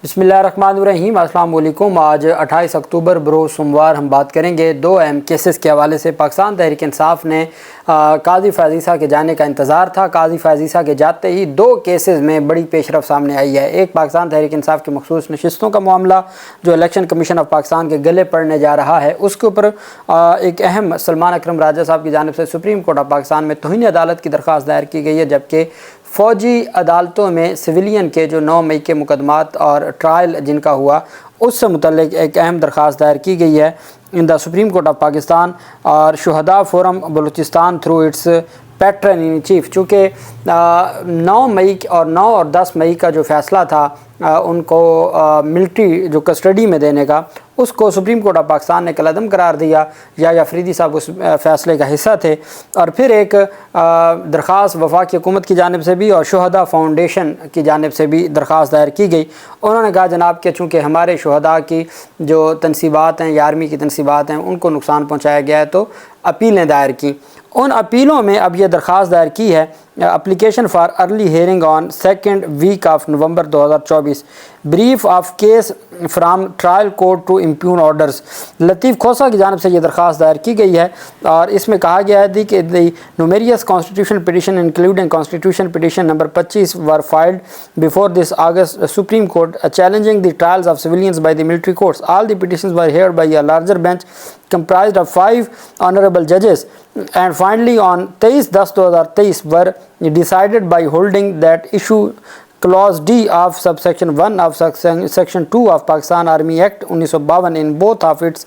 بسم اللہ الرحمن الرحیم۔ السلام علیکم۔ آج 28 اکتوبر بروز سوموار ہم بات کریں گے دو اہم کیسز کے حوالے سے۔ پاکستان تحریک انصاف نے قاضی فیاض عیسیٰ کے جانے کا انتظار تھا۔ قاضی فیاض عیسیٰ کے جاتے ہی دو کیسز میں بڑی پیش رفت سامنے آئی ہے۔ ایک پاکستان تحریک انصاف کی مخصوص نشستوں کا معاملہ جو الیکشن کمیشن آف پاکستان کے گلے پڑنے جا رہا ہے، اس کے اوپر ایک اہم سلمان اکرم راجہ صاحب کی جانب سے سپریم کورٹ آف پاکستان میں توہین عدالت کی درخواست دائر کی گئی ہے، جبکہ فوجی عدالتوں میں سویلین کے جو 9 مئی کے مقدمات اور ٹرائل جن کا ہوا، اس سے متعلق ایک اہم درخواست دائر کی گئی ہے ان دا سپریم کورٹ آف پاکستان اور شہداء forum Balochistan through its pattern in chief. چونکہ 9 مئی اور 9 اور 10 مئی کا جو فیصلہ تھا ان کو ملٹری جو کسٹڈی میں دینے کا، اس کو سپریم کورٹ آف پاکستان نے کالعدم قرار دیا۔ یا افریدی صاحب اس فیصلے کا حصہ تھے۔ اور پھر ایک درخواست وفاقی حکومت کی جانب سے بھی اور شہداء فاؤنڈیشن کی جانب سے بھی درخواست دائر کی گئی۔ انہوں نے کہا جناب کہ چونکہ ہمارے شہداء کی جو تنصیبات ہیں یا آرمی کی تنصیبات ہیں ان کو نقصان پہنچایا گیا ہے، تو اپیلیں دائر کی۔ ان اپیلوں میں اب یہ درخواست دائر کی ہے application for early hearing on 2nd week of November 2024، brief of case from trial court to impugn orders. Latif Khosa کی جانب سے یہ درخواست دائر کی گئی ہے اور اس میں کہا گیا ہے کہ the numerous constitution petition including constitution petition number 25 were filed before this August supreme court challenging the trials of civilians by the military courts. All the petitions were heard by a larger bench comprised of 5 honorable judges and finally on 23/10/2023 were decided by holding that issue Clause D of subsection 1 of section 2 of Pakistan Army Act 1952 in both of its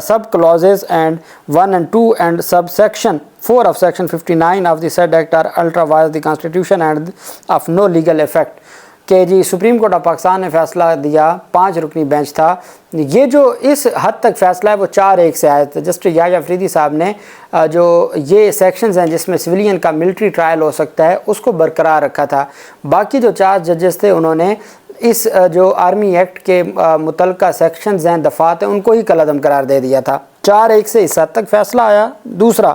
sub clauses and 1 and 2 and subsection 4 of section 59 of the said act are ultra vires the constitution and of no legal effect۔ کہ جی supreme court of Pakistan نے فیصلہ دیا، 5 رکنی bench تھا۔ یہ جو اس حد تک فیصلہ ہے وہ 4-1 سے آیا تھا۔ جسٹس یحییٰ افریدی صاحب نے جو یہ سیکشنز ہیں جس میں سویلین کا ملٹری ٹرائل ہو سکتا ہے اس کو برقرار رکھا تھا۔ باقی جو 4 ججز تھے انہوں نے اس جو آرمی ایکٹ کے متعلقہ سیکشنز ہیں، دفعات ہیں، ان کو ہی کالعدم قرار دے دیا تھا۔ 4-1 سے اس حد تک فیصلہ آیا۔ دوسرا،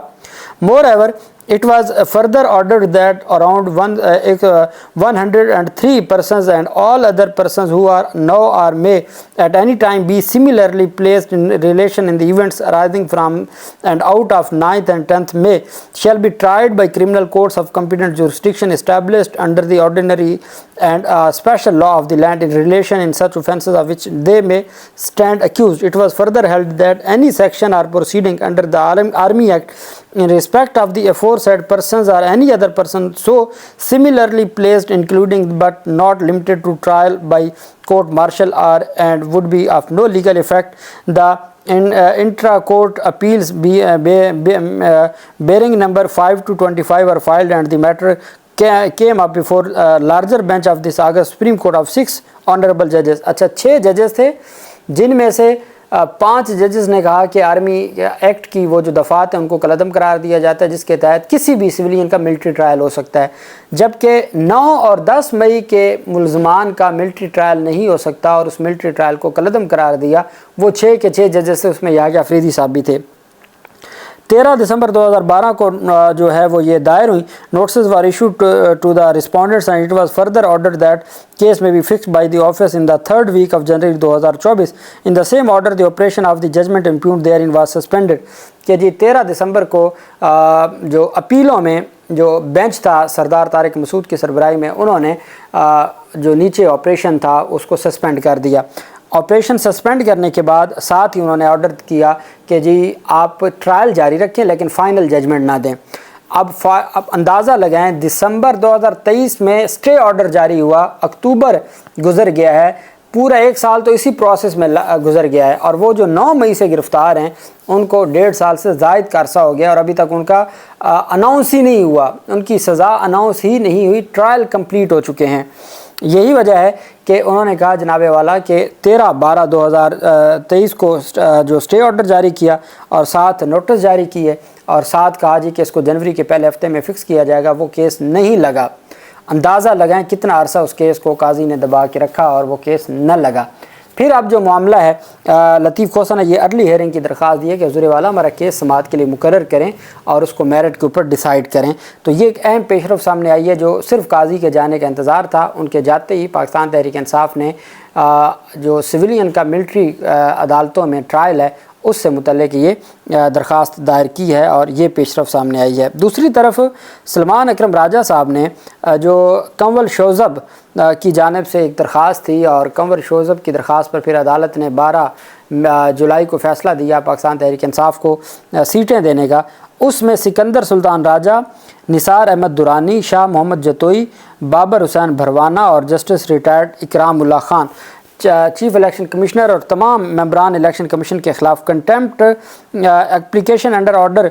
مور ever it was further ordered that around 103 persons and all other persons who are now or may at any time be similarly placed in relation in the events arising from and out of 9th and 10th May shall be tried by criminal courts of competent jurisdiction established under the ordinary and special law of the land in relation in such offences of which they may stand accused. It was further held that any section or proceeding under the Army Act in respect of the aforesaid persons or any other person so similarly placed including but not limited to trial by court martial or and would be of no legal effect. The intra-court appeals bearing number 5 to 25 are filed and the matter came up before larger bench of this August Supreme Court of 6 honorable judges۔ اچھا 6 ججز تھے جن میں سے 5 ججز نے کہا کہ آرمی ایکٹ کی وہ جو دفعات ہیں ان کو کالعدم قرار دیا جاتا ہے جس کے تحت کسی بھی سویلین کا ملٹری ٹرائل ہو سکتا ہے، جبکہ 9 اور 10 مئی کے ملزمان کا ملٹری ٹرائل نہیں ہو سکتا اور اس ملٹری ٹرائل کو کالعدم قرار دیا۔ وہ 6 کے 6 ججز تھے، اس میں یحییٰ افریدی صاحب بھی تھے۔ 13 دسمبر 2012 کو جو ہے وہ یہ دائر ہوئی۔ Notices were issued to the respondents and it was further ordered that case may be fixed by the office in the 3rd week of January 2024۔ In the same order the operation of the judgment impugned therein was suspended۔ کہ جی 13 دسمبر کو جو اپیلوں میں جو bench تھا سردار طارق مسعود کی سربراہی میں، انہوں نے جو نیچے آپریشن تھا اس کو سسپینڈ کر دیا۔ آپریشن سسپینڈ کرنے کے بعد ساتھ ہی انہوں نے آرڈر کیا کہ جی آپ ٹرائل جاری رکھیں لیکن فائنل ججمنٹ نہ دیں۔ اب اندازہ لگائیں، دسمبر 2023 میں اسٹے آرڈر جاری ہوا، اکتوبر گزر گیا ہے، پورا 1 سال تو اسی پروسیس میں گزر گیا ہے، اور وہ جو 9 مئی سے گرفتار ہیں ان کو 1.5 سال سے زائد کا عرصہ ہو گیا اور ابھی تک ان کا اناؤنس ہی نہیں ہوا، ان کی سزا اناؤنس ہی نہیں ہوئی، ٹرائل کمپلیٹ ہو چکے ہیں۔ یہی وجہ ہے کہ انہوں نے کہا جناب والا کہ 13/12/2023 کو جو اسٹے آرڈر جاری کیا اور ساتھ نوٹس جاری کیے اور ساتھ کہا جی کہ اس کو جنوری کے پہلے ہفتے میں فکس کیا جائے گا، وہ کیس نہیں لگا۔ اندازہ لگائیں کتنا عرصہ اس کیس کو قاضی نے دبا کے رکھا اور وہ کیس نہ لگا۔ پھر اب جو معاملہ ہے لطیف کوسا نے یہ ارلی ہیئرنگ کی درخواست دی ہے کہ حضور والا ہمارا کیس سماعت کے لیے مقرر کریں اور اس کو میرٹ کے اوپر ڈیسائیڈ کریں. تو یہ ایک اہم پیش رفت سامنے آئی ہے. جو صرف قاضی کے جانے کا انتظار تھا، ان کے جاتے ہی پاکستان تحریک انصاف نے جو سویلین کا ملٹری عدالتوں میں ٹرائل ہے اس سے متعلق یہ درخواست دائر کی ہے اور یہ پیش رفت سامنے آئی ہے. دوسری طرف سلمان اکرم راجہ صاحب نے جو کنول شوذب کی جانب سے ایک درخواست تھی اور کنول شوذب کی درخواست پر پھر عدالت نے 12 جولائی کو فیصلہ دیا پاکستان تحریک انصاف کو سیٹیں دینے کا. اس میں سکندر سلطان راجہ، نثار احمد درانی، شاہ محمد جتوئی، بابر حسین بھروانہ اور جسٹس ریٹائرڈ اکرام اللہ خان چیف الیکشن کمشنر اور تمام ممبران الیکشن کمیشن کے خلاف کنٹیمپٹ اپلیکیشن انڈر آرڈر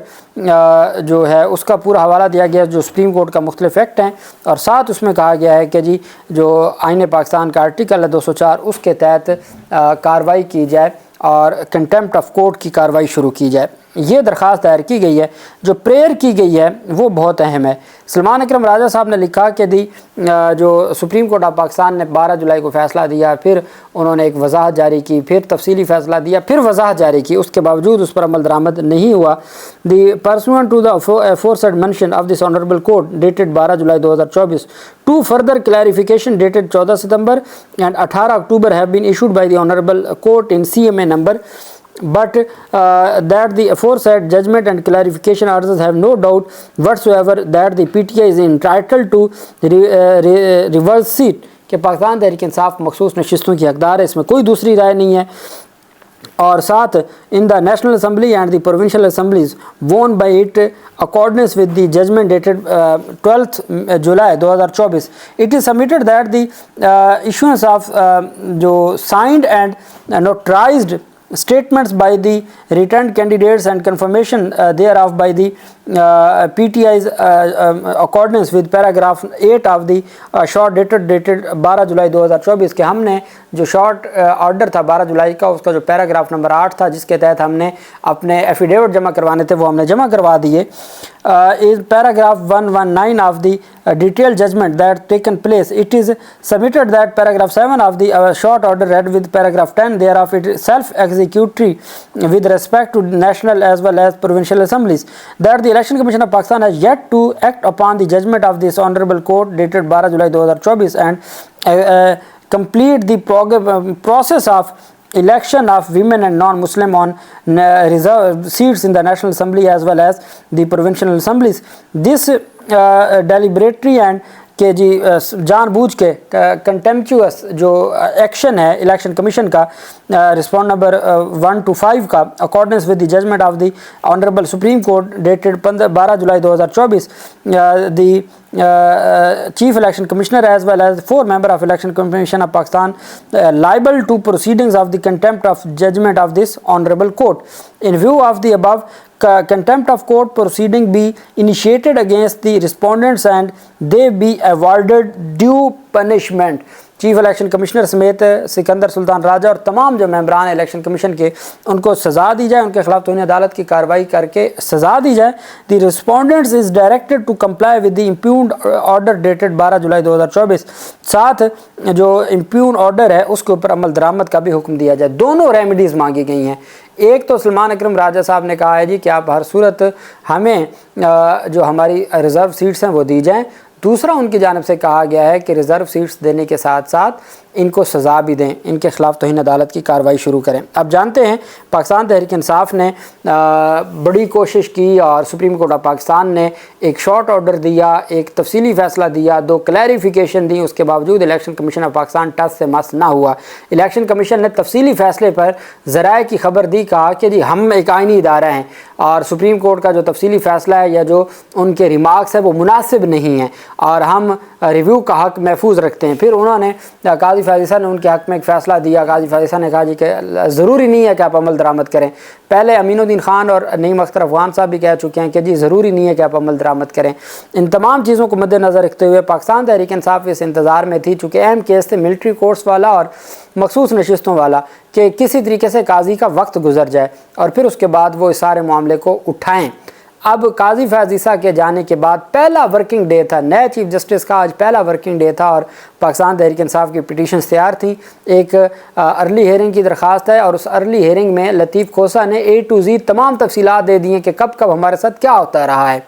جو ہے اس کا پورا حوالہ دیا گیا جو سپریم کورٹ کا مختلف ایکٹ ہیں، اور ساتھ اس میں کہا گیا ہے کہ جی جو آئین پاکستان کا آرٹیکل ہے 204 اس کے تحت کارروائی کی جائے اور کنٹیمپٹ آف کورٹ کی کارروائی شروع کی جائے. یہ درخواست دائر کی گئی ہے. جو پریئر کی گئی ہے وہ بہت اہم ہے. سلمان اکرم راجہ صاحب نے لکھا کہ جو سپریم کورٹ آف پاکستان نے 12 جولائی کو فیصلہ دیا، پھر انہوں نے ایک وضاحت جاری کی، پھر تفصیلی فیصلہ دیا، پھر وضاحت جاری کی، اس کے باوجود اس پر عمل درآمد نہیں ہوا. The pursuant to the aforesaid mention of this honorable court dated 12 July 2024 two further clarification dated 14 September and 18 October have been issued by the honorable court in CMA number but that the aforesaid judgment and clarification orders have no doubt whatsoever that the PTI is entitled to reverse seat کہ پاکستان تحریک انصاف مخصوص نشستوں کی حقدار ہے، اس میں کوئی دوسری رائے نہیں ہے. اور ساتھ in the National Assembly and the Provincial Assemblies won by it accordance with the judgment dated 12th July 2024 it is submitted that the issuance of جو signed and notarized statements by the returned candidates and confirmation thereof by the PTI's accordance with paragraph 8 of the short dated 12 July 2024 کہ ہم نے جو short order تھا 12 جولائی کا، اس کا جو paragraph number 8 تھا جس کے تحت ہم نے اپنے ایفیڈیوٹ جمع کروانے تھے وہ ہم نے جمع کروا دیے. is paragraph 119 of the detailed judgment that taken place it is submitted that paragraph 7 of the short order read with paragraph 10 thereof it is self executory with respect to national as well as provincial assemblies that the Election Commission of Pakistan has yet to act upon the judgment of this honorable court dated 12 July 2024 and complete the process of election of women and non-Muslim on reserved seats in the National Assembly as well as the provincial assemblies. This deliberatory and کہ جی جان بوجھ کے کنٹیمپچوس جو action ہے election commission کا respond number 1 to 5 کا accordance with the judgment of the honourable supreme court dated 12 July 2024 the Chief Election Commissioner as well as 4 members of Election Commission of Pakistan liable to proceedings of the contempt of judgment of this honorable court. In view of the above, contempt of court proceeding be initiated against the respondents and they be awarded due punishment. Chief election commissioner سمیت سکندر سلطان راجہ اور تمام جو ممبران election commission کے ان کو سزا دی جائے، ان کے خلاف توہین عدالت کی کارروائی کر کے سزا دی جائے. The respondents is directed to comply with the impugned order dated 12 July 2024. ساتھ جو امپیون آرڈر ہے اس کے اوپر عمل درآمد کا بھی حکم دیا جائے. دونوں ریمیڈیز مانگی گئی ہیں. ایک تو سلمان اکرم راجہ صاحب نے کہا ہے جی کہ آپ ہر صورت ہمیں جو ہماری ریزرو سیٹس ہیں وہ دی جائیں. دوسرا ان کی جانب سے کہا گیا ہے کہ ریزرو سیٹس دینے کے ساتھ ساتھ ان کو سزا بھی دیں، ان کے خلاف توہین عدالت کی کارروائی شروع کریں. اب جانتے ہیں پاکستان تحریک انصاف نے بڑی کوشش کی اور سپریم کورٹ آف پاکستان نے ایک شارٹ آرڈر دیا، ایک تفصیلی فیصلہ دیا، 2 کلیریفیکیشن دی، اس کے باوجود الیکشن کمیشن آف پاکستان ٹس سے مس نہ ہوا. الیکشن کمیشن نے تفصیلی فیصلے پر ذرائع کی خبر دی، کہا کہ جی ہم ایک آئینی ادارہ ہیں اور سپریم کورٹ کا جو تفصیلی فیصلہ ہے یا جو ان کے ریمارکس ہے وہ مناسب نہیں ہیں اور ہم ریویو کا حق محفوظ رکھتے ہیں. پھر انہوں نے قاضی فیضی صاحب نے ان کے حق میں ایک فیصلہ دیا. قاضی فیضی صاحب نے کہا جی کہ ضروری نہیں ہے کہ آپ عمل درآمد کریں. پہلے امین الدین خان اور نعیم اختر افغان صاحب بھی کہہ چکے ہیں کہ جی ضروری نہیں ہے کہ آپ عمل درآمد کریں. ان تمام چیزوں کو مد نظر رکھتے ہوئے پاکستان تحریک انصاف اس انتظار میں تھی، چونکہ اہم کیس تھے ملٹری کورٹس والا اور مخصوص نشستوں والا، کہ کسی طریقے سے قاضی کا وقت گزر جائے اور پھر اس کے بعد وہ اس سارے معاملے کو اٹھائیں. اب قاضی فیاض عیسیٰ کے جانے کے بعد پہلا ورکنگ ڈے تھا نئے چیف جسٹس کا، آج پہلا ورکنگ ڈے تھا اور پاکستان تحریک انصاف کی پٹیشنز تیار تھیں. ایک ارلی ہیئرنگ کی درخواست ہے اور اس ارلی ہیئرنگ میں لطیف کھوسہ نے A to Z تمام تفصیلات دے دی ہیں کہ کب کب ہمارے ساتھ کیا ہوتا رہا ہے.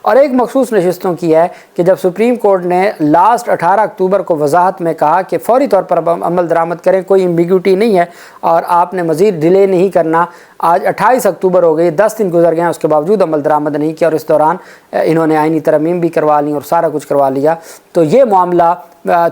اور ایک مخصوص نشستوں کی ہے کہ جب سپریم کورٹ نے لاسٹ 18 اکتوبر کو وضاحت میں کہا کہ فوری طور پر عمل درآمد کریں، کوئی ایمبیگوٹی نہیں ہے اور آپ نے مزید ڈیلے نہیں کرنا. آج 28 اکتوبر ہو گئی، 10 دن گزر گئے ہیں، اس کے باوجود عمل درآمد نہیں کیا اور اس دوران انہوں نے آئینی ترمیم بھی کروا لی اور سارا کچھ کروا لیا. تو یہ معاملہ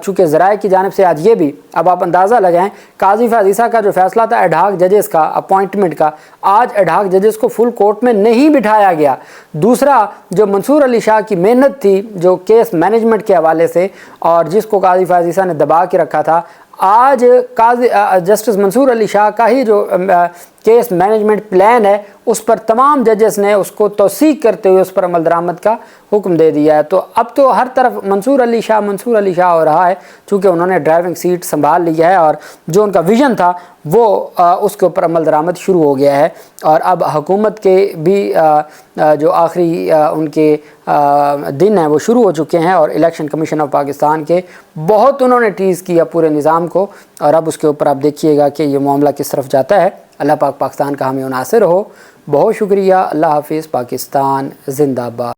چونکہ ذرائع کی جانب سے آج یہ بھی اب آپ اندازہ لگائیں، قاضی فیاض عیسیٰ کا جو فیصلہ تھا ایڈ ہاک ججز کا اپوائنٹمنٹ کا، آج ایڈ ہاک ججز کو فل کورٹ میں نہیں بٹھایا گیا. دوسرا جو منصور علی شاہ کی محنت تھی جو کیس مینجمنٹ کے حوالے سے اور جس کو قاضی فیاض عیسیٰ نے دبا کے رکھا تھا، آج قاضی جسٹس منصور علی شاہ کا ہی جو کیس مینجمنٹ پلان ہے اس پر تمام ججز نے اس کو توثیق کرتے ہوئے اس پر عمل درآمد کا حکم دے دیا ہے. تو اب تو ہر طرف منصور علی شاہ ہو رہا ہے چونکہ انہوں نے ڈرائیونگ سیٹ سنبھال لی ہے اور جو ان کا ویژن تھا وہ اس کے اوپر عمل درآمد شروع ہو گیا ہے. اور اب حکومت کے بھی جو آخری ان کے دن ہیں وہ شروع ہو چکے ہیں اور الیکشن کمیشن آف پاکستان کے بہت انہوں نے ٹیز کیا پورے نظام کو اور اب اس کے اوپر آپ دیکھیے گا کہ یہ معاملہ کس طرف جاتا ہے. اللہ پاک پاکستان کا ہمیں ناصر ہو. بہت شکریہ. اللہ حافظ. پاکستان زندہ باد.